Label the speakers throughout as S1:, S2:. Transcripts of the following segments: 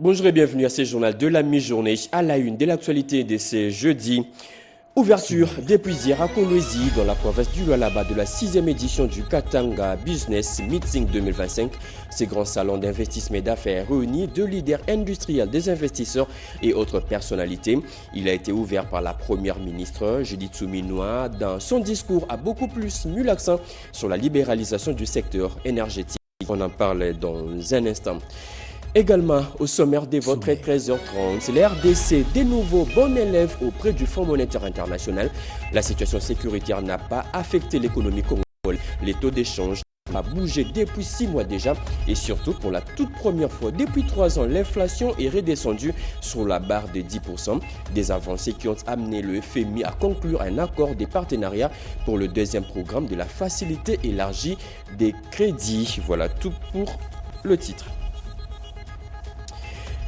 S1: Bonjour et bienvenue à ce journal de la mi-journée à la une de l'actualité de ce jeudi. Ouverture depuis hier à Kolwezi dans la province du Lualaba de la 6e édition du Katanga Business Meeting 2025. Ce grand salon d'investissement et d'affaires réunit deux leaders industriels, des investisseurs et autres personnalités. Il a été ouvert par la première ministre Judith Suminwa. Dans son discours, a beaucoup plus mis l'accent sur la libéralisation du secteur énergétique. On en parle dans un instant. Également, au sommaire des votes, 13h30, les RDC, des nouveaux bons élèves auprès du Fonds monétaire international. La situation sécuritaire n'a pas affecté l'économie congolaise. Les taux d'échange ont bougé depuis 6 mois déjà. Et surtout, pour la toute première fois depuis 3 ans, l'inflation est redescendue sur la barre de 10%. Des avancées qui ont amené le FMI à conclure un accord de partenariat pour le deuxième programme de la facilité élargie des crédits. Voilà tout pour le titre.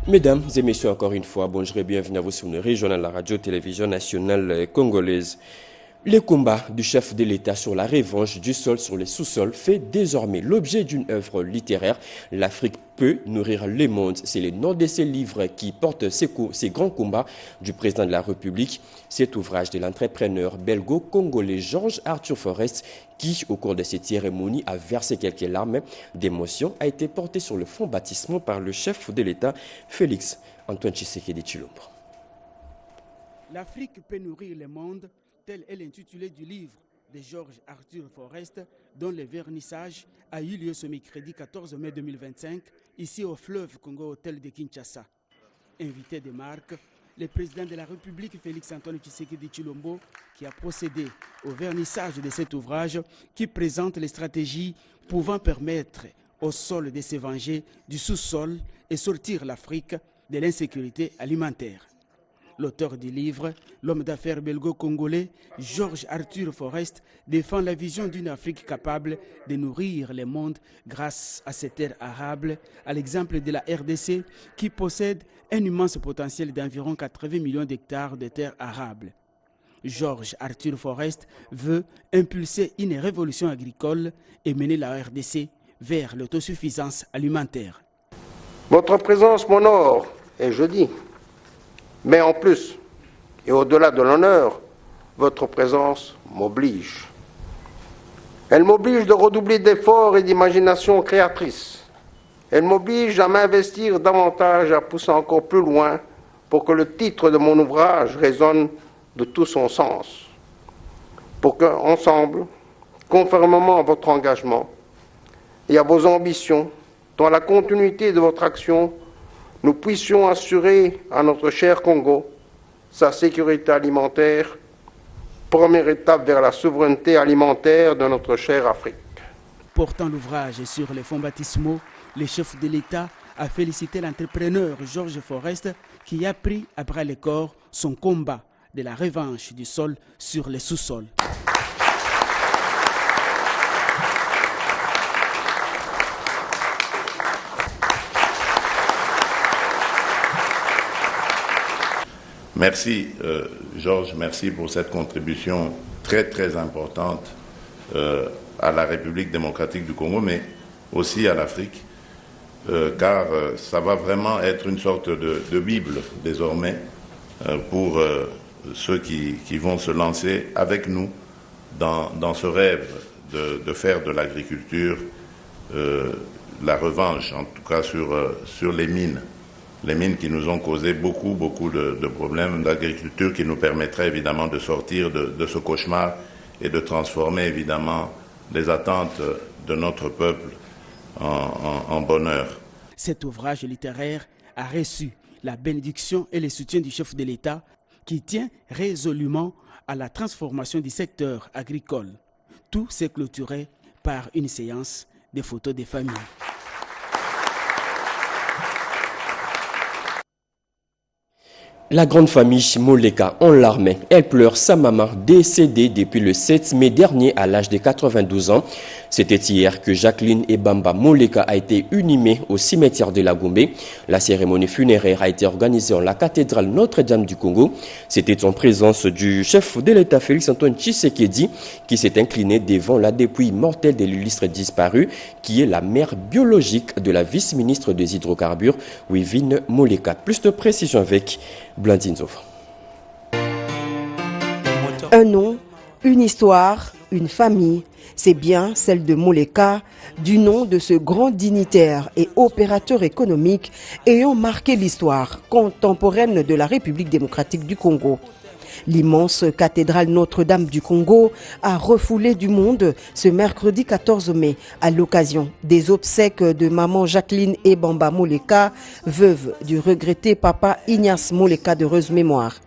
S1: Mesdames et messieurs, encore une fois, bonjour et bienvenue à vous sur une régionale, la radio-télévision nationale congolaise. Le combat du chef de l'État sur la revanche du sol sur les sous-sols fait désormais l'objet d'une œuvre littéraire. L'Afrique peut nourrir le monde. C'est le nom de ce livre qui porte ces grands combats du président de la République. Cet ouvrage de l'entrepreneur belgo-congolais Georges Arthur Forest, qui, au cours de cette cérémonie, a versé quelques larmes d'émotion, a été porté sur le fond baptismal par le chef de l'État, Félix Antoine Tshisekedi Tshilombo.
S2: L'Afrique peut nourrir le monde. Tel est l'intitulé du livre de Georges Arthur Forest, dont le vernissage a eu lieu ce mercredi 14 mai 2025, ici au Fleuve Congo Hôtel de Kinshasa. Invité de marque, le président de la République, Félix Antoine Tshisekedi Tshilombo, qui a procédé au vernissage de cet ouvrage qui présente les stratégies pouvant permettre au sol de se venger du sous-sol et sortir l'Afrique de l'insécurité alimentaire. L'auteur du livre, l'homme d'affaires belgo-congolais Georges Arthur Forest, défend la vision d'une Afrique capable de nourrir le monde grâce à ses terres arables, à l'exemple de la RDC qui possède un immense potentiel d'environ 80 millions d'hectares de terres arables. Georges Arthur Forest veut impulser une révolution agricole et mener la RDC vers l'autosuffisance alimentaire.
S3: Votre présence m'honore et je dis. Mais en plus, et au-delà de l'honneur, votre présence m'oblige. Elle m'oblige de redoubler d'efforts et d'imagination créatrice. Elle m'oblige à m'investir davantage, à pousser encore plus loin pour que le titre de mon ouvrage résonne de tout son sens. Pour qu'ensemble, conformément à votre engagement et à vos ambitions, dans la continuité de votre action, nous puissions assurer à notre cher Congo sa sécurité alimentaire, première étape vers la souveraineté alimentaire de notre chère Afrique.
S2: Portant l'ouvrage sur les fonds baptismaux, le chef de l'État a félicité l'entrepreneur Georges Forest qui a pris à bras le corps son combat de la revanche du sol sur les sous-sols.
S4: Merci Georges, merci pour cette contribution très très importante à la République démocratique du Congo, mais aussi à l'Afrique, car ça va vraiment être une sorte de Bible désormais pour ceux qui vont se lancer avec nous dans ce rêve de faire de l'agriculture la revanche, en tout cas sur les mines. Les mines qui nous ont causé beaucoup de problèmes d'agriculture qui nous permettraient évidemment de sortir de ce cauchemar et de transformer évidemment les attentes de notre peuple en bonheur.
S2: Cet ouvrage littéraire a reçu la bénédiction et le soutien du chef de l'État qui tient résolument à la transformation du secteur agricole. Tout s'est clôturé par une séance de photos des familles.
S1: La grande famille Moleka en larmes. Elle pleure sa maman décédée depuis le 7 mai dernier à l'âge de 92 ans. C'était hier que Jacqueline Ebamba Moleka a été inhumée au cimetière de la Gombe. La cérémonie funéraire a été organisée en la cathédrale Notre-Dame du Congo. C'était en présence du chef de l'État Félix-Antoine Tshisekedi qui s'est incliné devant la dépouille mortelle de l'illustre disparu qui est la mère biologique de la vice-ministre des hydrocarbures, Wivine Moleka. Plus de précision avec Blandine Zoff.
S5: Un nom, une histoire, une famille, c'est bien celle de Moleka, du nom de ce grand dignitaire et opérateur économique ayant marqué l'histoire contemporaine de la République démocratique du Congo. L'immense cathédrale Notre-Dame du Congo a refoulé du monde ce mercredi 14 mai à l'occasion des obsèques de maman Jacqueline Ebamba Moleka, veuve du regretté papa Ignace Moleka d'heureuse mémoire.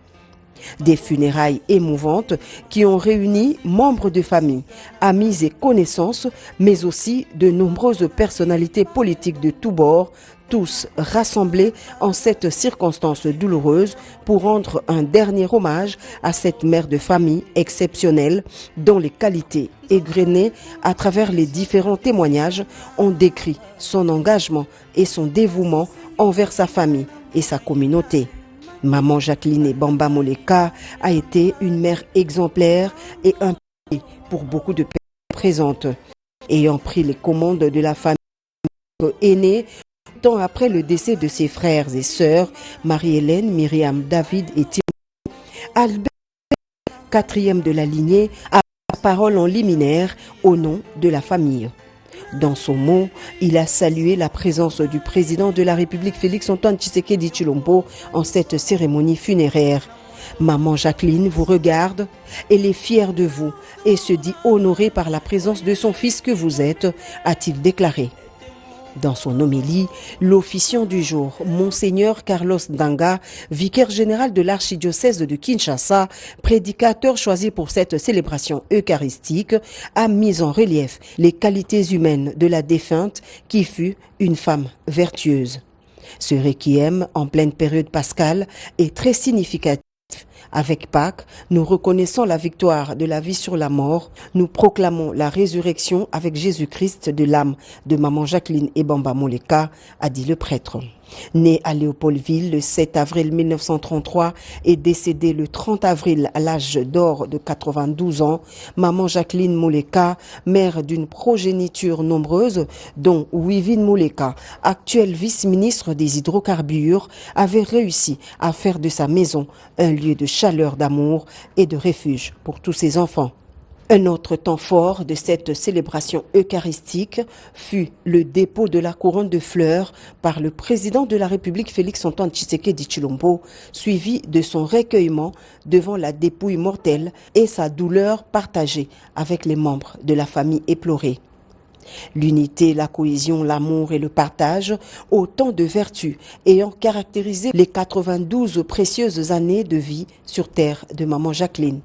S5: Des funérailles émouvantes qui ont réuni membres de famille, amis et connaissances, mais aussi de nombreuses personnalités politiques de tous bords, tous rassemblés en cette circonstance douloureuse pour rendre un dernier hommage à cette mère de famille exceptionnelle dont les qualités égrenées à travers les différents témoignages ont décrit son engagement et son dévouement envers sa famille et sa communauté. Maman Jacqueline Ebamba Moleka a été une mère exemplaire et un pilier pour beaucoup de personnes présentes. Ayant pris les commandes de la famille aînée, tant après le décès de ses frères et sœurs, Marie-Hélène, Myriam, David et Timothy, Albert, quatrième de la lignée, a la parole en liminaire au nom de la famille. Dans son mot, il a salué la présence du président de la République Félix-Antoine Tshisekedi Tshilombo en cette cérémonie funéraire. Maman Jacqueline vous regarde, elle est fière de vous et se dit honorée par la présence de son fils que vous êtes, a-t-il déclaré. Dans son homélie, l'officiant du jour, Monseigneur Carlos Ndanga, vicaire général de l'archidiocèse de Kinshasa, prédicateur choisi pour cette célébration eucharistique, a mis en relief les qualités humaines de la défunte qui fut une femme vertueuse. Ce requiem, en pleine période pascale, est très significatif. Avec Pâques, nous reconnaissons la victoire de la vie sur la mort. Nous proclamons la résurrection avec Jésus-Christ de l'âme de maman Jacqueline Ebamba Moleka, a dit le prêtre. Née à Léopoldville le 7 avril 1933 et décédée le 30 avril à l'âge d'or de 92 ans, maman Jacqueline Moleka, mère d'une progéniture nombreuse, dont Wivine Moleka, actuelle vice-ministre des hydrocarbures, avait réussi à faire de sa maison un lieu de chaleur, d'amour et de refuge pour tous ses enfants. Un autre temps fort de cette célébration eucharistique fut le dépôt de la couronne de fleurs par le président de la République Félix-Antoine Tshisekedi Tshilombo, suivi de son recueillement devant la dépouille mortelle et sa douleur partagée avec les membres de la famille éplorée. L'unité, la cohésion, l'amour et le partage, autant de vertus ayant caractérisé les 92 précieuses années de vie sur terre de maman Jacqueline.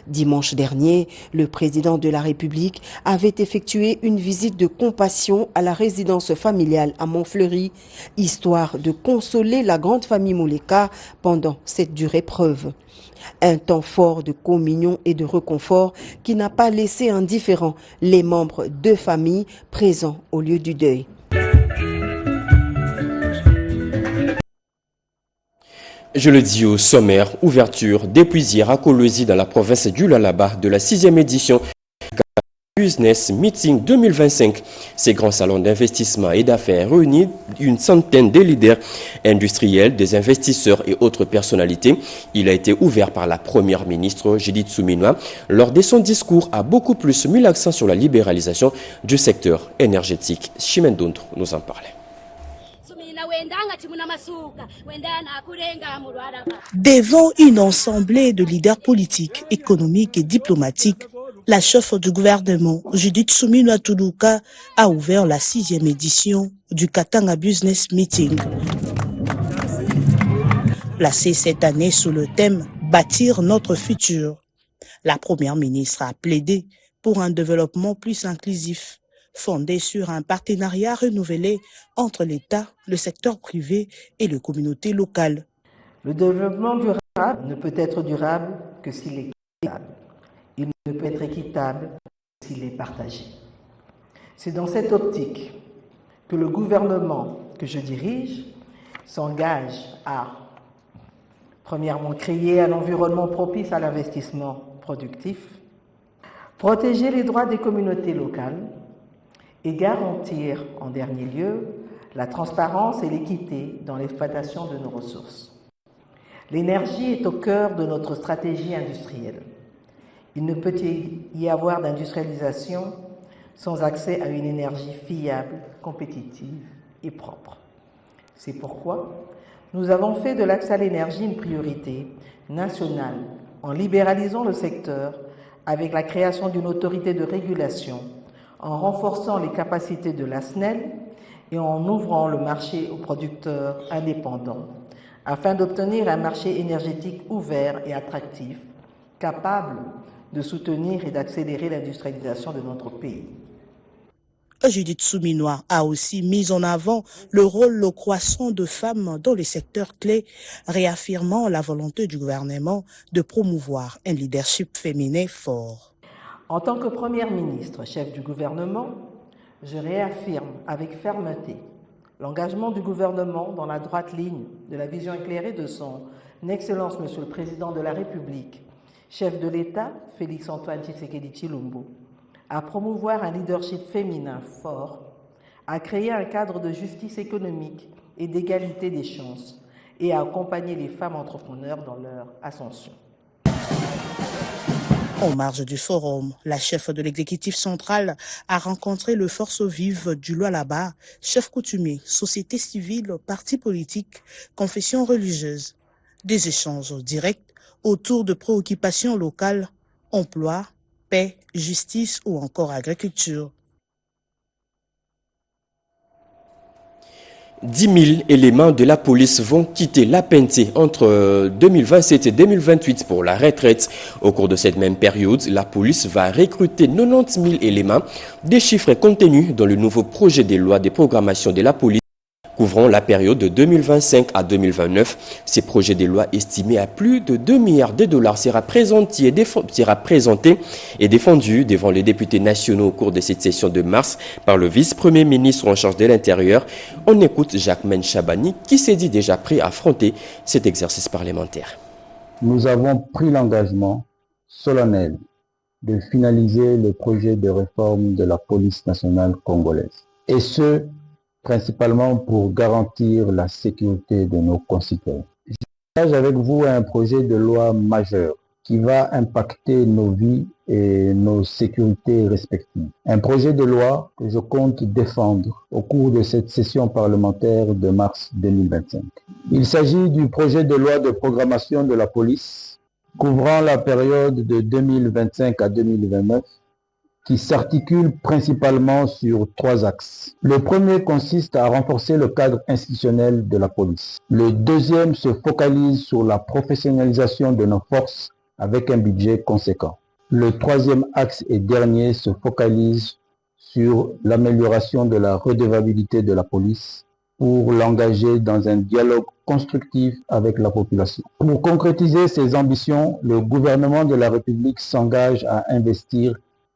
S5: Dimanche dernier, le président de la République avait effectué une visite de compassion à la résidence familiale à Montfleury, histoire de consoler la grande famille Moleka pendant cette dure épreuve. Un temps fort de communion et de réconfort qui n'a pas laissé indifférents les membres de famille présents au lieu du deuil.
S1: Je le dis au sommaire, ouverture d'épuisières à Kolwezi dans la province du Lualaba de la 6e édition Business Meeting 2025. Ces grands salons d'investissement et d'affaires réunissent une centaine de leaders industriels, des investisseurs et autres personnalités. Il a été ouvert par la première ministre Judith Suminwa. Lors de son discours, a beaucoup plus mis l'accent sur la libéralisation du secteur énergétique. Chimène Dondre nous en parlait.
S6: Devant une assemblée de leaders politiques, économiques et diplomatiques, la chef du gouvernement, Judith Suminwa Tuluka, a ouvert la 6e édition du Katanga Business Meeting. Placée cette année sous le thème « Bâtir notre futur », la première ministre a plaidé pour un développement plus inclusif, fondé sur un partenariat renouvelé entre l'État, le secteur privé et les communautés locales.
S7: Le développement durable ne peut être durable que s'il est équitable. Il ne peut être équitable que s'il est partagé. C'est dans cette optique que le gouvernement que je dirige s'engage à, premièrement, créer un environnement propice à l'investissement productif, protéger les droits des communautés locales et garantir, en dernier lieu, la transparence et l'équité dans l'exploitation de nos ressources. L'énergie est au cœur de notre stratégie industrielle. Il ne peut y avoir d'industrialisation sans accès à une énergie fiable, compétitive et propre. C'est pourquoi nous avons fait de l'accès à l'énergie une priorité nationale en libéralisant le secteur avec la création d'une autorité de régulation, en renforçant les capacités de la SNEL et en ouvrant le marché aux producteurs indépendants, afin d'obtenir un marché énergétique ouvert et attractif, capable de soutenir et d'accélérer l'industrialisation de notre pays.
S6: Judith Souminois a aussi mis en avant le rôle croissant de femmes dans les secteurs clés, réaffirmant la volonté du gouvernement de promouvoir un leadership féminin fort.
S7: En tant que Première ministre, chef du gouvernement, je réaffirme avec fermeté l'engagement du gouvernement dans la droite ligne de la vision éclairée de son Excellence Monsieur le Président de la République, chef de l'État, Félix-Antoine Tshisekedi Tshilombo, à promouvoir un leadership féminin fort, à créer un cadre de justice économique et d'égalité des chances et à accompagner les femmes entrepreneurs dans leur ascension.
S6: En marge du forum, la chef de l'exécutif central a rencontré le force vive du Lualaba, chef coutumier, société civile, partis politiques, confessions religieuses. Des échanges directs autour de préoccupations locales, emploi, paix, justice ou encore agriculture.
S1: 10 000 éléments de la police vont quitter la Penté entre 2027 et 2028 pour la retraite. Au cours de cette même période, la police va recruter 90 000 éléments, des chiffres contenus dans le nouveau projet de loi de programmation de la police couvrant la période de 2025 à 2029. Ces projets de loi estimés à plus de 2 milliards de dollars sera présenté et défendu devant les députés nationaux au cours de cette session de mars par le vice-premier ministre en charge de l'Intérieur. On écoute Jacquemaine Chabani qui s'est dit déjà prêt à affronter cet exercice parlementaire.
S8: Nous avons pris l'engagement solennel de finaliser le projet de réforme de la police nationale congolaise. Et ce, principalement pour garantir la sécurité de nos concitoyens. Je partage avec vous un projet de loi majeur qui va impacter nos vies et nos sécurités respectives. Un projet de loi que je compte défendre au cours de cette session parlementaire de mars 2025. Il s'agit du projet de loi de programmation de la police couvrant la période de 2025 à 2029 qui s'articule principalement sur 3 axes. Le premier consiste à renforcer le cadre institutionnel de la police. Le deuxième se focalise sur la professionnalisation de nos forces avec un budget conséquent. Le troisième axe et dernier se focalise sur l'amélioration de la redevabilité de la police pour l'engager dans un dialogue constructif avec la population. Pour concrétiser ces ambitions, le gouvernement de la République s'engage à investir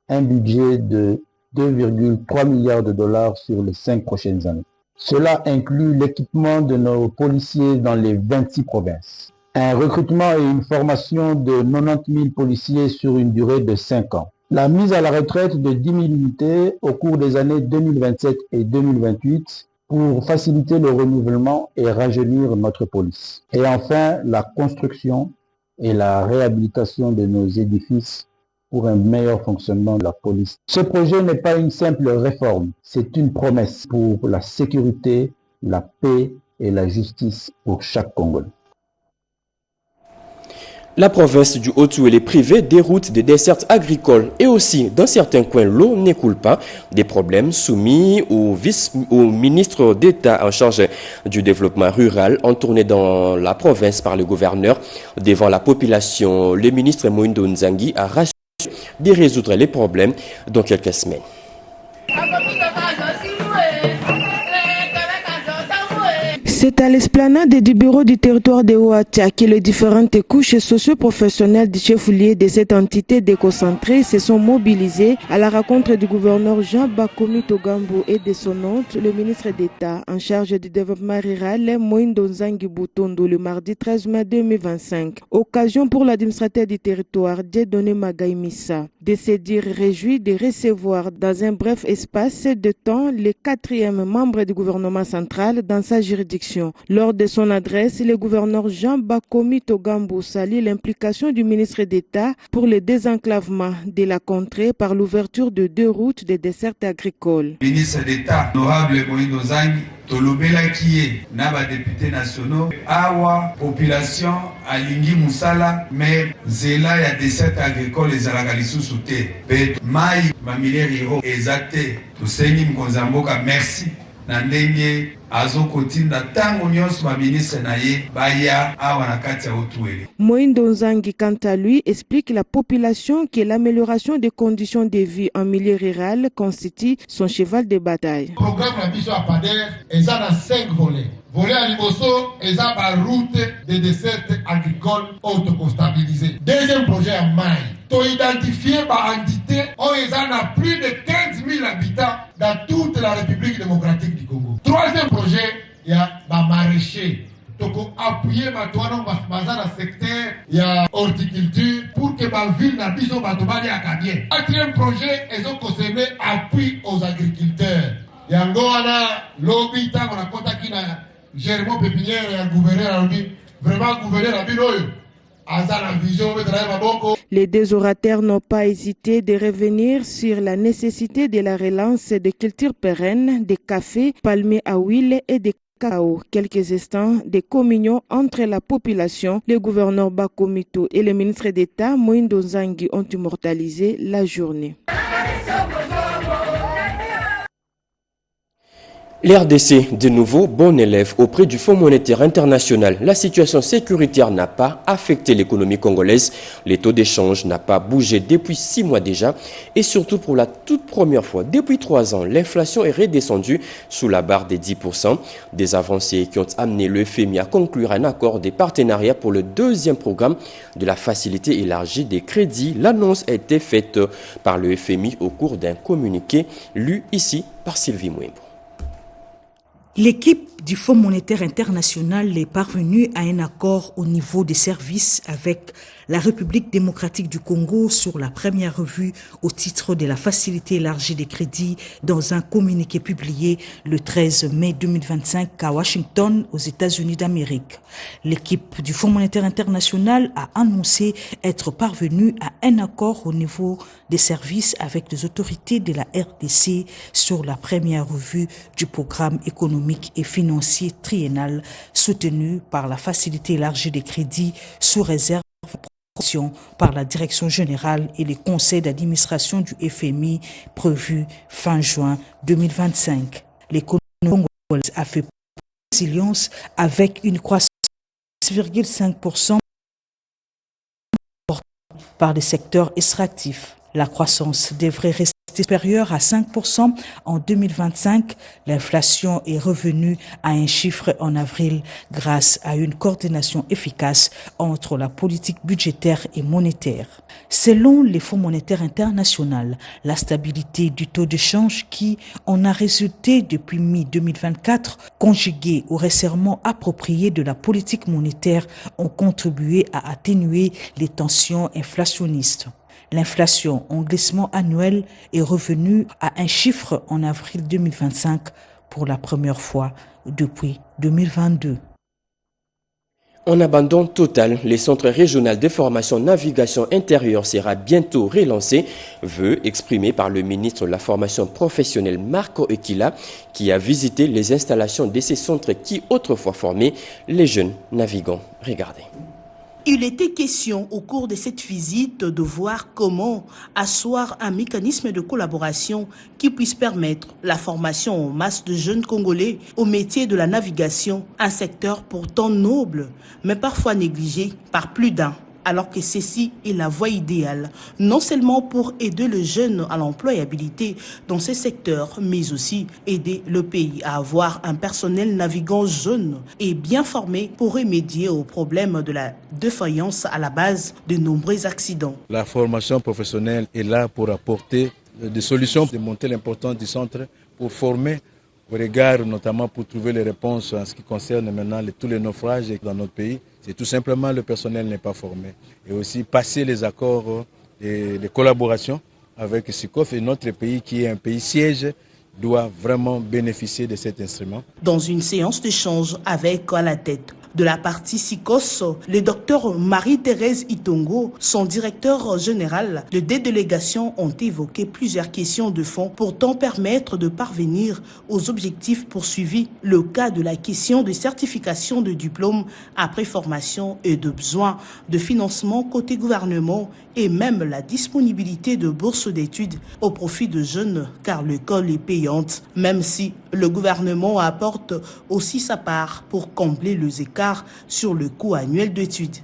S8: un budget de 2,3 milliards de dollars sur les 5 prochaines années. Cela inclut l'équipement de nos policiers dans les 26 provinces, un recrutement et une formation de 90 000 policiers sur une durée de 5 ans, la mise à la retraite de 10 000 unités au cours des années 2027 et 2028 pour faciliter le renouvellement et rajeunir notre police, et enfin la construction et la réhabilitation de nos édifices pour un meilleur fonctionnement de la police. Ce projet n'est pas une simple réforme, c'est une promesse pour la sécurité, la paix et la justice pour chaque Congolais.
S1: La province du Haut-Toué est privée des routes de desserte agricole et aussi, dans certains coins, l'eau n'écoule pas. Des problèmes soumis au ministre d'État en charge du développement rural entourné dans la province par le gouverneur. Devant la population, le ministre Moïndo Nzangi a rassuré de résoudre les problèmes dans quelques semaines.
S9: C'est à l'esplanade du bureau du territoire de Ouatia que les différentes couches socio-professionnelles du chef-lieu de cette entité déconcentrée se sont mobilisées à la rencontre du gouverneur Jean Bakomi Togambo et de son hôte, le ministre d'État en charge du développement rural, Moïndo Nzangi Boutondo, le mardi 13 mai 2025. Occasion pour l'administrateur du territoire, Dieudonné Magaïmissa, de se dire réjoui de recevoir dans un bref espace de temps le 4e membre du gouvernement central dans sa juridiction. Lors de son adresse, le gouverneur Jean Bakomi Togambo salue l'implication du ministre d'État pour le désenclavement de la contrée par l'ouverture de 2 routes de dessert agricole.
S10: Ministre d'État, honorable Moïndo Nzangi, Tolobela Kiye, Naba député nationaux, Awa, population, Alingi Moussala, mais Zela ya dessert agricole et Zalagalisu Soute, Pet Mai, Mamile Riro, Ezate, Touseni Mkonzamboka, merci. Nandenge azokotinda tango nyonso ba ministre na ye baya awa na kati ya Otuele.
S9: Moïndo Nzangi, quant à lui, explique la population que l'amélioration des conditions de vie en milieu rural constitue son cheval de bataille.
S11: Le programme la mission à Pader est dans 5 volets. Volet à Liboso est dans la route de dessert agricole autoconstabilisée. Deuxième projet à Maï. To identifier par entité, on est à plus de 15 000 habitants dans toute la République démocratique du Congo. Troisième projet, il y a ma maraîcher. Donc appuyer ma toile dans le secteur, il y a horticulture pour que ma ville n'a plus de à gagner. Quatrième projet, ils ont consommé appui aux agriculteurs. Il y a un lobby, on a contacté Germain Pépinière et un gouverneur, vraiment gouverneur à Binoyo.
S9: Les 2 orateurs n'ont pas hésité de revenir sur la nécessité de la relance des cultures pérennes, des cafés, palmiers à huile et des cacao. Quelques instants de communion entre la population, le gouverneur Bakomito et le ministre d'État Moïndo Nzangi ont immortalisé la journée.
S1: L'RDC, de nouveau bon élève auprès du Fonds monétaire international. La situation sécuritaire n'a pas affecté l'économie congolaise. Les taux d'échange n'ont pas bougé depuis 6 mois déjà. Et surtout pour la toute première fois, depuis 3 ans, l'inflation est redescendue sous la barre des 10%. Des avancées qui ont amené le FMI à conclure un accord de partenariat pour le 2e programme de la facilité élargie des crédits. L'annonce a été faite par le FMI au cours d'un communiqué lu ici par Sylvie Mouimbo.
S6: L'équipe du Fonds monétaire international est parvenue à un accord au niveau des services avec la République démocratique du Congo sur la première revue au titre de la facilité élargie des crédits dans un communiqué publié le 13 mai 2025 à Washington, aux États-Unis d'Amérique. L'équipe du Fonds monétaire international a annoncé être parvenue à un accord au niveau des services avec les autorités de la RDC sur la première revue du programme économique et financier triennal soutenu par la facilité élargie des crédits sous réserve par la direction générale et les conseils d'administration du FMI prévu fin juin 2025. L'économie congolaise a fait résilience avec une croissance de 6,5% par les secteurs extractifs. La croissance devrait rester supérieure à 5% en 2025. L'inflation est revenue à un chiffre en avril grâce à une coordination efficace entre la politique budgétaire et monétaire. Selon les Fonds monétaires international, la stabilité du taux de change qui en a résulté depuis mi-2024, conjuguée au resserrement approprié de la politique monétaire, ont contribué à atténuer les tensions inflationnistes. L'inflation en glissement annuel est revenue à un chiffre en avril 2025 pour la première fois depuis 2022.
S1: En abandon total, les centres régionaux de formation navigation intérieure sera bientôt relancé, vœu exprimé par le ministre de la formation professionnelle Marco Ekila, qui a visité les installations de ces centres qui autrefois formaient les jeunes navigants. Regardez.
S6: Il était question au cours de cette visite de voir comment asseoir un mécanisme de collaboration qui puisse permettre la formation en masse de jeunes Congolais au métier de la navigation, un secteur pourtant noble, mais parfois négligé par plus d'un. alors que ceci est la voie idéale, non seulement pour aider les jeunes à l'employabilité dans ces secteurs, mais aussi aider le pays à avoir un personnel navigant jeune et bien formé pour remédier aux problèmes de la défaillance à la base de nombreux accidents.
S12: La formation professionnelle est là pour apporter des solutions, démontrer l'importance du centre pour former au regard, notamment pour trouver les réponses en ce qui concerne maintenant tous les naufrages dans notre pays. C'est tout simplement le personnel n'est pas formé. Et aussi passer les accords et les collaborations avec SICOF et notre pays qui est un pays siège doit vraiment bénéficier de cet instrument.
S6: Dans une séance d'échange avec à la tête de la partie SICOS, le docteur Marie-Thérèse Itongo, son directeur général, les deux délégations ont évoqué plusieurs questions de fond pour permettre de parvenir aux objectifs poursuivis. Le cas de la question de certification de diplôme après formation et de besoin de financement côté gouvernement et même la disponibilité de bourses d'études au profit de jeunes car l'école est payante, même si le gouvernement apporte aussi sa part pour combler les écarts sur le coût annuel d'études.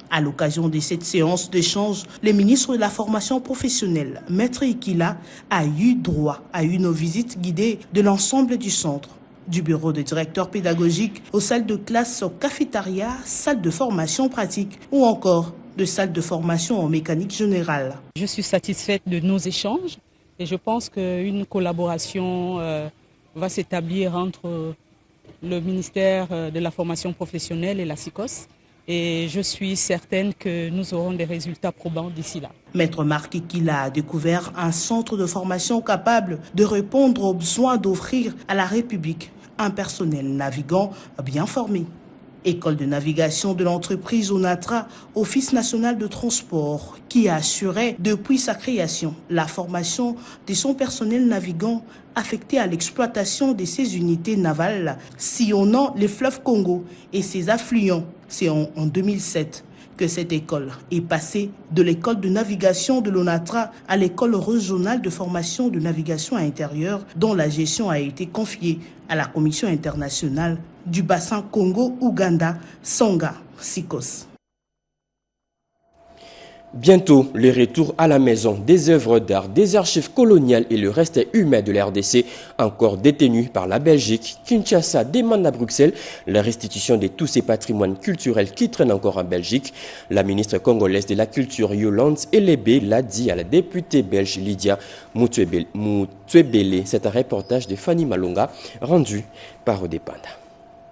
S6: À l'occasion de cette séance d'échange, le ministre de la formation professionnelle, Maître Ikila, a eu droit à une visite guidée de l'ensemble du centre, du bureau de directeur pédagogique aux salles de classe, cafétéria, salles de formation pratique ou encore de salles de formation en mécanique générale.
S13: Je suis satisfaite de nos échanges et je pense qu'une collaboration va s'établir entre le ministère de la formation professionnelle et la SICOS. Et je suis certaine que nous aurons des résultats probants d'ici là.
S6: Maître Marc Ikila a découvert un centre de formation capable de répondre aux besoins d'offrir à la République un personnel navigant bien formé. École de navigation de l'entreprise ONATRA, Office national de transport, qui a assuré depuis sa création la formation de son personnel navigant affecté à l'exploitation de ses unités navales sillonnant le fleuve Congo et ses affluents. C'est en 2007 que cette école est passée de l'école de navigation de l'ONATRA à l'école régionale de formation de navigation intérieure dont la gestion a été confiée à la Commission internationale du bassin Congo-Ouganda, Songa, SICOS.
S1: Bientôt, le retour à la maison des œuvres d'art, des archives coloniales et le reste humain de la RDC, encore détenus par la Belgique. Kinshasa demande à Bruxelles la restitution de tous ces patrimoines culturels qui traînent encore en Belgique. La ministre congolaise de la Culture, Yolande Elébé, l'a dit à la députée belge Lydia Moutouébélé. C'est un reportage de Fanny Malonga, rendu par Odepanda.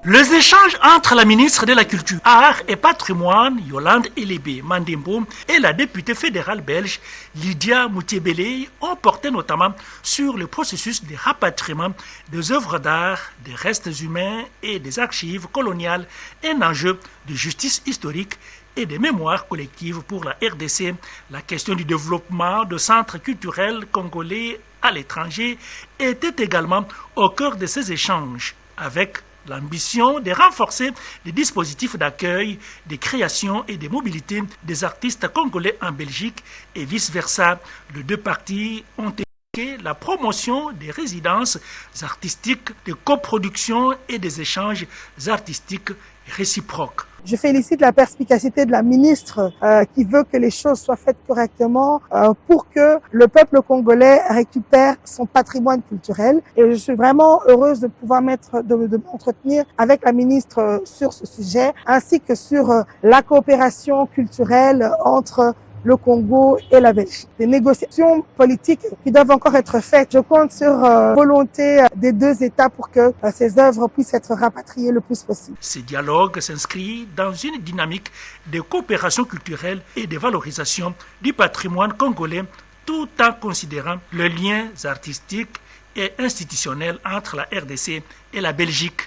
S14: Les échanges entre la ministre de la Culture, Art et Patrimoine, Yolande Elébé Mandembo, et la députée fédérale belge, Lydia Moutiébélé, ont porté notamment sur le processus de rapatriement des œuvres d'art, des restes humains et des archives coloniales, un enjeu de justice historique et de mémoire collective pour la RDC. La question du développement de centres culturels congolais à l'étranger était également au cœur de ces échanges, avec l'ambition de renforcer les dispositifs d'accueil, de création et de mobilité des artistes congolais en Belgique et vice-versa. Les deux parties ont évoqué la promotion des résidences artistiques, des coproductions et des échanges artistiques réciproques.
S15: Je félicite la perspicacité de la ministre qui veut que les choses soient faites correctement pour que le peuple congolais récupère son patrimoine culturel. Et je suis vraiment heureuse de pouvoir m'entretenir avec la ministre sur ce sujet, ainsi que sur la coopération culturelle entre le Congo et la Belgique. Des négociations politiques qui doivent encore être faites. Je compte sur volonté des deux États pour que ces œuvres puissent être rapatriées le plus possible.
S14: Ce dialogue s'inscrit dans une dynamique de coopération culturelle et de valorisation du patrimoine congolais, tout en considérant les liens artistiques et institutionnels entre la RDC et la Belgique.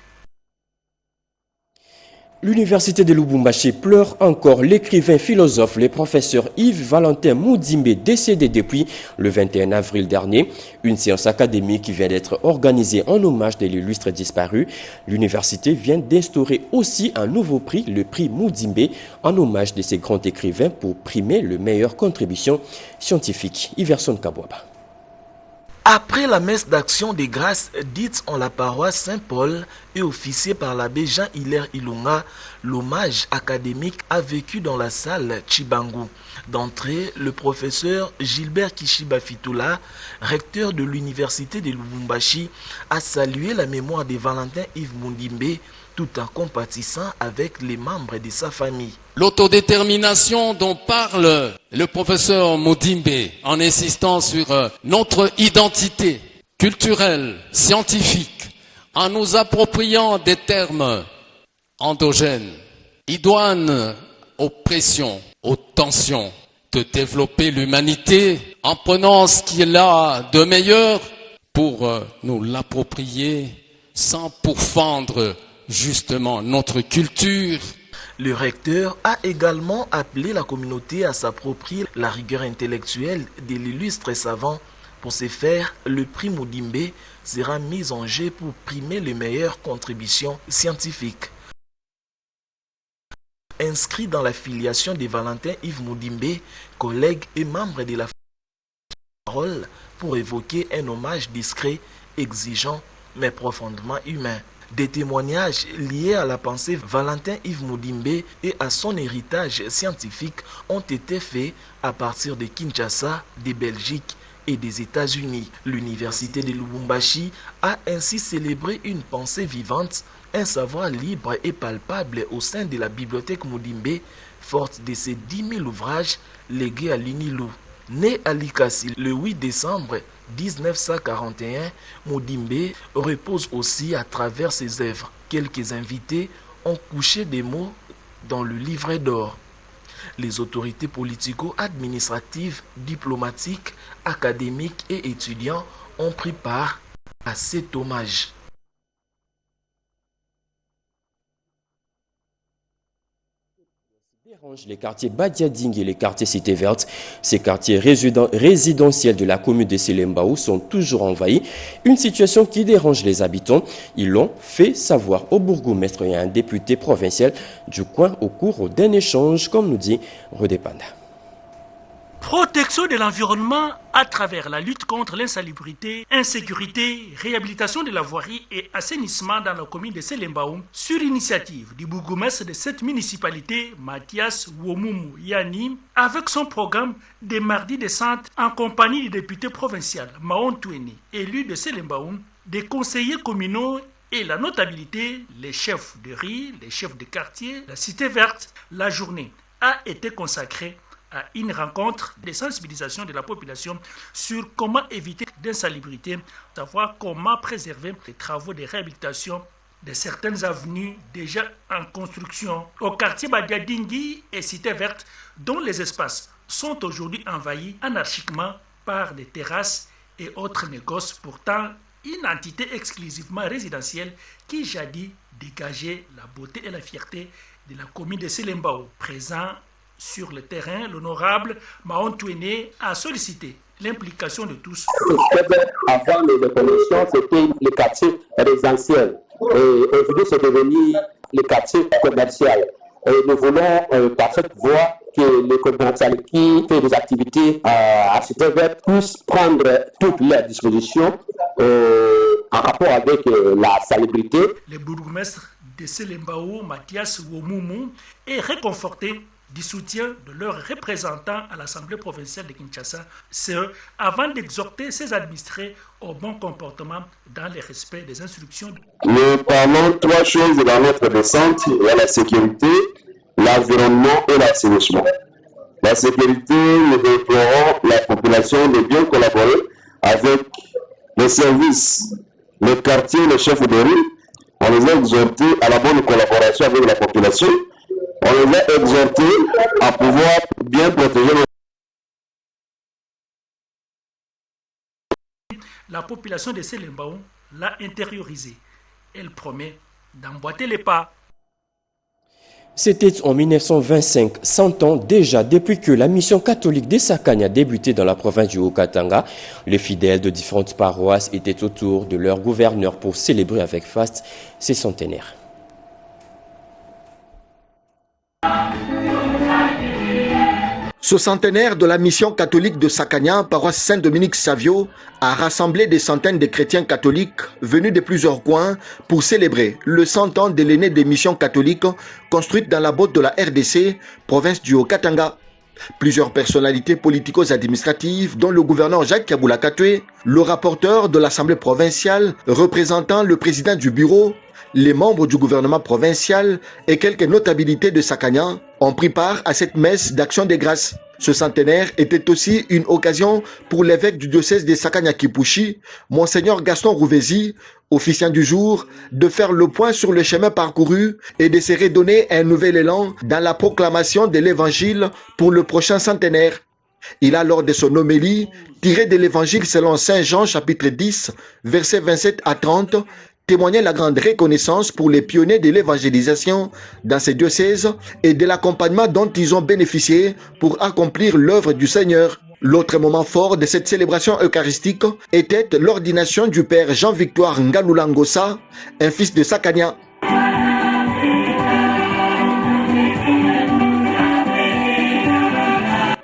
S1: L'université de Lubumbashi pleure encore l'écrivain philosophe, le professeur Yves-Valentin Mudimbe, décédé depuis le 21 avril dernier. Une séance académique qui vient d'être organisée en hommage de l'illustre disparu. L'université vient d'instaurer aussi un nouveau prix, le prix Mudimbe, en hommage de ces grands écrivains pour primer les meilleures contributions scientifiques. Iverson Kabouaba.
S16: Après la messe d'action des grâces dite en la paroisse Saint-Paul et officiée par l'abbé Jean-Hilaire Ilunga, l'hommage académique a vécu dans la salle Chibangu. D'entrée, le professeur Gilbert Kishiba Fitula, recteur de l'université de Lubumbashi, a salué la mémoire de Valentin Yves Mundimbe tout en compatissant avec les membres de sa famille.
S17: L'autodétermination dont parle le professeur Mundimbe en insistant sur notre identité culturelle, scientifique, en nous appropriant des termes endogènes, idoines aux pressions, aux tensions, de développer l'humanité en prenant ce qu'il a de meilleur pour nous l'approprier sans pourfendre justement notre culture.
S16: Le recteur a également appelé la communauté à s'approprier la rigueur intellectuelle de l'illustre savant. Pour ce faire, le prix Mundimbe sera mis en jeu pour primer les meilleures contributions scientifiques. Inscrit dans la filiation de Valentin Yves Mundimbe, collègue et membre de la parole pour évoquer un hommage discret, exigeant mais profondément humain. Des témoignages liés à la pensée Valentin Yves Mundimbe et à son héritage scientifique ont été faits à partir de Kinshasa, de Belgique et des États-Unis. L'université de Lubumbashi a ainsi célébré une pensée vivante, un savoir libre et palpable au sein de la bibliothèque Mundimbe, forte de ses 10 000 ouvrages légués à l'UNILU. Né à Likasi le 8 décembre 1941, Mundimbe repose aussi à travers ses œuvres. Quelques invités ont couché des mots dans le livret d'or. Les autorités politico-administratives, diplomatiques, académiques et étudiants ont pris part à cet hommage.
S1: Les quartiers Badiading et les quartiers Cité Verte, ces quartiers résidentiels de la commune de Selembao sont toujours envahis. Une situation qui dérange les habitants. Ils l'ont fait savoir au bourgmestre et à un député provincial du coin au cours d'un échange, comme nous dit Rodépanda.
S14: Protection de l'environnement à travers la lutte contre l'insalubrité, insécurité, réhabilitation de la voirie et assainissement dans la commune de Selembao, sur initiative du bourgmestre de cette municipalité, Mathias Womumu Yani, avec son programme des mardis de centre en compagnie du député provincial Mahon Toueni, élu de Selembao, des conseillers communaux et la notabilité, les chefs de riz, les chefs de quartier, la cité verte. La journée a été consacrée à une rencontre de sensibilisation de la population sur comment éviter l'insalubrité, savoir comment préserver les travaux de réhabilitation de certaines avenues déjà en construction au quartier Badiadingi et Cité Verte, dont les espaces sont aujourd'hui envahis anarchiquement par des terrasses et autres négoces, pourtant une entité exclusivement résidentielle qui jadis dégageait la beauté et la fierté de la commune de Selembao. Présent sur le terrain, l'honorable Mahon Touene a sollicité l'implication de tous.
S18: Avant les commissions, c'était le quartier résidentiel. Et aujourd'hui, c'est devenu le quartier commercial. Et nous voulons, par cette voie, que les commerciales qui font des activités à Cité Verte puissent prendre toutes leurs dispositions en rapport avec la salubrité.
S14: Le bourgmestre de Selembao, Mathias Womumu, est réconforté du soutien de leurs représentants à l'Assemblée provinciale de Kinshasa, avant d'exhorter ses administrés au bon comportement dans le respect des instructions.
S18: Nous parlons trois choses dans notre descente, il y a la sécurité, l'environnement et l'assainissement. La sécurité, nous déplorons la population de bien collaborer avec les services, le quartier, les chefs de rue. On les a exhortés à la bonne collaboration avec la population. On les a exhortés à pouvoir bien protéger
S14: La population de Selembao l'a intériorisé. Elle promet d'emboîter les pas.
S1: C'était en 1925, 100 ans déjà depuis que la mission catholique des Sakani a débuté dans la province du Haut-Katanga. Les fidèles de différentes paroisses étaient autour de leur gouverneur pour célébrer avec faste ces centenaires.
S19: Ce centenaire de la mission catholique de Sakania, paroisse Saint-Dominique Savio, a rassemblé des centaines de chrétiens catholiques venus de plusieurs coins pour célébrer le 100 ans de l'aînée des missions catholiques construites dans la botte de la RDC, province du Haut-Katanga. Plusieurs personnalités politico-administratives, dont le gouverneur Jacques Kabula Katwe, le rapporteur de l'Assemblée provinciale, représentant le président du bureau, les membres du gouvernement provincial et quelques notabilités de Sakania ont pris part à cette messe d'action des grâces. Ce centenaire était aussi une occasion pour l'évêque du diocèse de Sakania-Kipushi, Monseigneur Gaston Rouvesi, officiant du jour, de faire le point sur le chemin parcouru et de se redonner un nouvel élan dans la proclamation de l'évangile pour le prochain centenaire. Il a, lors de son homélie, tiré de l'évangile selon Saint Jean chapitre 10, versets 27 à 30, témoigner la grande reconnaissance pour les pionniers de l'évangélisation dans ces diocèses et de l'accompagnement dont ils ont bénéficié pour accomplir l'œuvre du Seigneur. L'autre moment fort de cette célébration eucharistique était l'ordination du père Jean-Victoire Ngalulangosa, un fils de Sakania.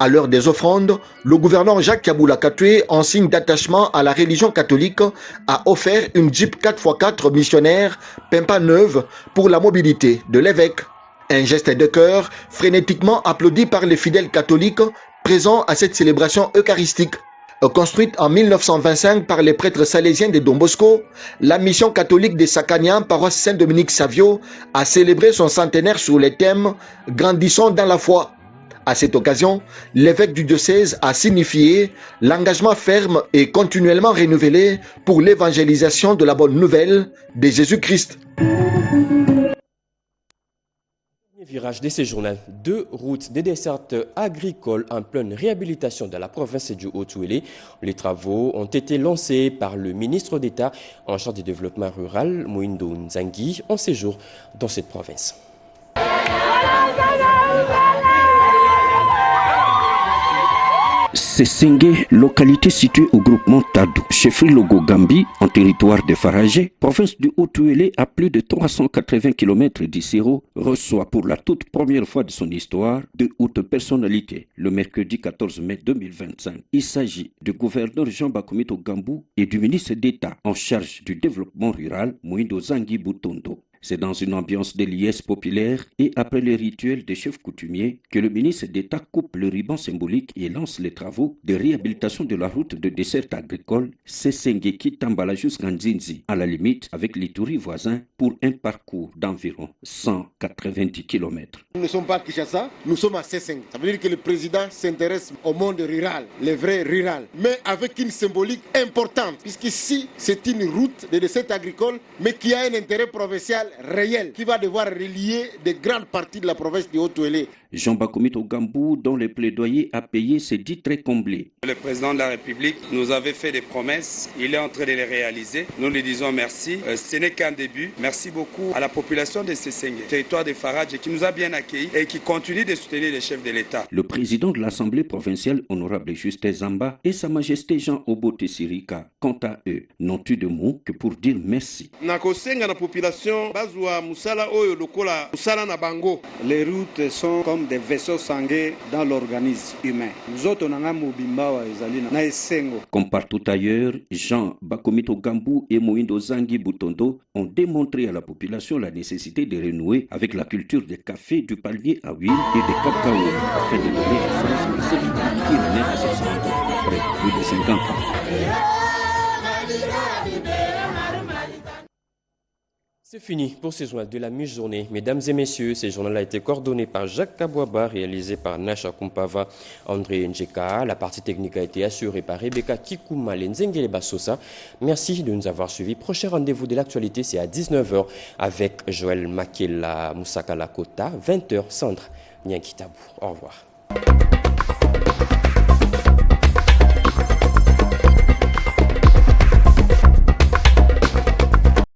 S19: À l'heure des offrandes, le gouverneur Jacques Kabula Katwe, en signe d'attachement à la religion catholique, a offert une Jeep 4x4 missionnaire Pimpa neuve pour la mobilité de l'évêque. Un geste de cœur frénétiquement applaudi par les fidèles catholiques présents à cette célébration eucharistique. Construite en 1925 par les prêtres salésiens de Don Bosco, la mission catholique de Sakania, paroisse Saint-Dominique Savio, a célébré son centenaire sous le thème « Grandissons dans la foi ». À cette occasion, l'évêque du diocèse a signifié l'engagement ferme et continuellement renouvelé pour l'évangélisation de la bonne nouvelle de Jésus-Christ.
S1: Virage de ce journal, 2 routes des dessertes agricoles en pleine réhabilitation dans la province du Haut-Ouélé. Les travaux ont été lancés par le ministre d'État en charge du développement rural, Moindo Nzangi, en séjour dans cette province.
S20: Sesenge, localité située au groupement Tadou, chefferie Logo Gambi, en territoire de Faragé, province du Haut-Ouélé à plus de 380 km d'Issiro, reçoit pour la toute première fois de son histoire de hautes personnalités le mercredi 14 mai 2025. Il s'agit du gouverneur Jean Bakomito Gambou et du ministre d'État en charge du développement rural, Moindo Zangi Butondo. C'est dans une ambiance de liesse populaire et après les rituels des chefs coutumiers que le ministre d'État coupe le ruban symbolique et lance les travaux de réhabilitation de la route de dessert agricole Sesenge-Kitambala-Nzinzi, à la limite avec l'Ituri voisin, pour un parcours d'environ 190 km.
S21: Nous ne sommes pas à Kinshasa, nous sommes à Sesenge. Ça veut dire que le président s'intéresse au monde rural, les vrais rural, mais avec une symbolique importante, puisqu'ici c'est une route de dessert agricole, mais qui a un intérêt provincial réel qui va devoir relier des grandes parties de la province du Haut-Ouélé.
S20: Jean Bakomito Gambou, dont le plaidoyer a payé, s'est dit très comblé.
S22: Le président de la République nous avait fait des promesses, il est en train de les réaliser. Nous lui disons merci. Ce n'est qu'un début. Merci beaucoup à la population de Sesenge, territoire de Faradje, qui nous a bien accueillis et qui continue de soutenir les chefs de l'État.
S20: Le président de l'Assemblée provinciale, honorable Justin Zamba, et sa majesté Jean Obote Sirika, quant à eux, n'ont eu de mots que pour dire merci.
S23: Les routes sont comme des vaisseaux sanguins dans l'organisme humain. Nous autres, on a
S20: comme partout ailleurs, Jean Bakomito Gambou et Moindo Zangi Butondo ont démontré à la population la nécessité de renouer avec la culture des cafés, du palmier à huile et des cacao afin de donner naissance à celui qui renaît à ce centre après plus de 50 ans.
S1: C'est fini pour ce journal de la mi-journée. Mesdames et messieurs, ce journal a été coordonné par Jacques Kabouaba, réalisé par Nasha Kumpava, André Njeka. La partie technique a été assurée par Rebecca Kikouma Lenzengele Bassosa. Merci de nous avoir suivis. Prochain rendez-vous de l'actualité, c'est à 19h avec Joël Makela Moussaka Lakota, 20h, Centre Nyankitabou. Au revoir.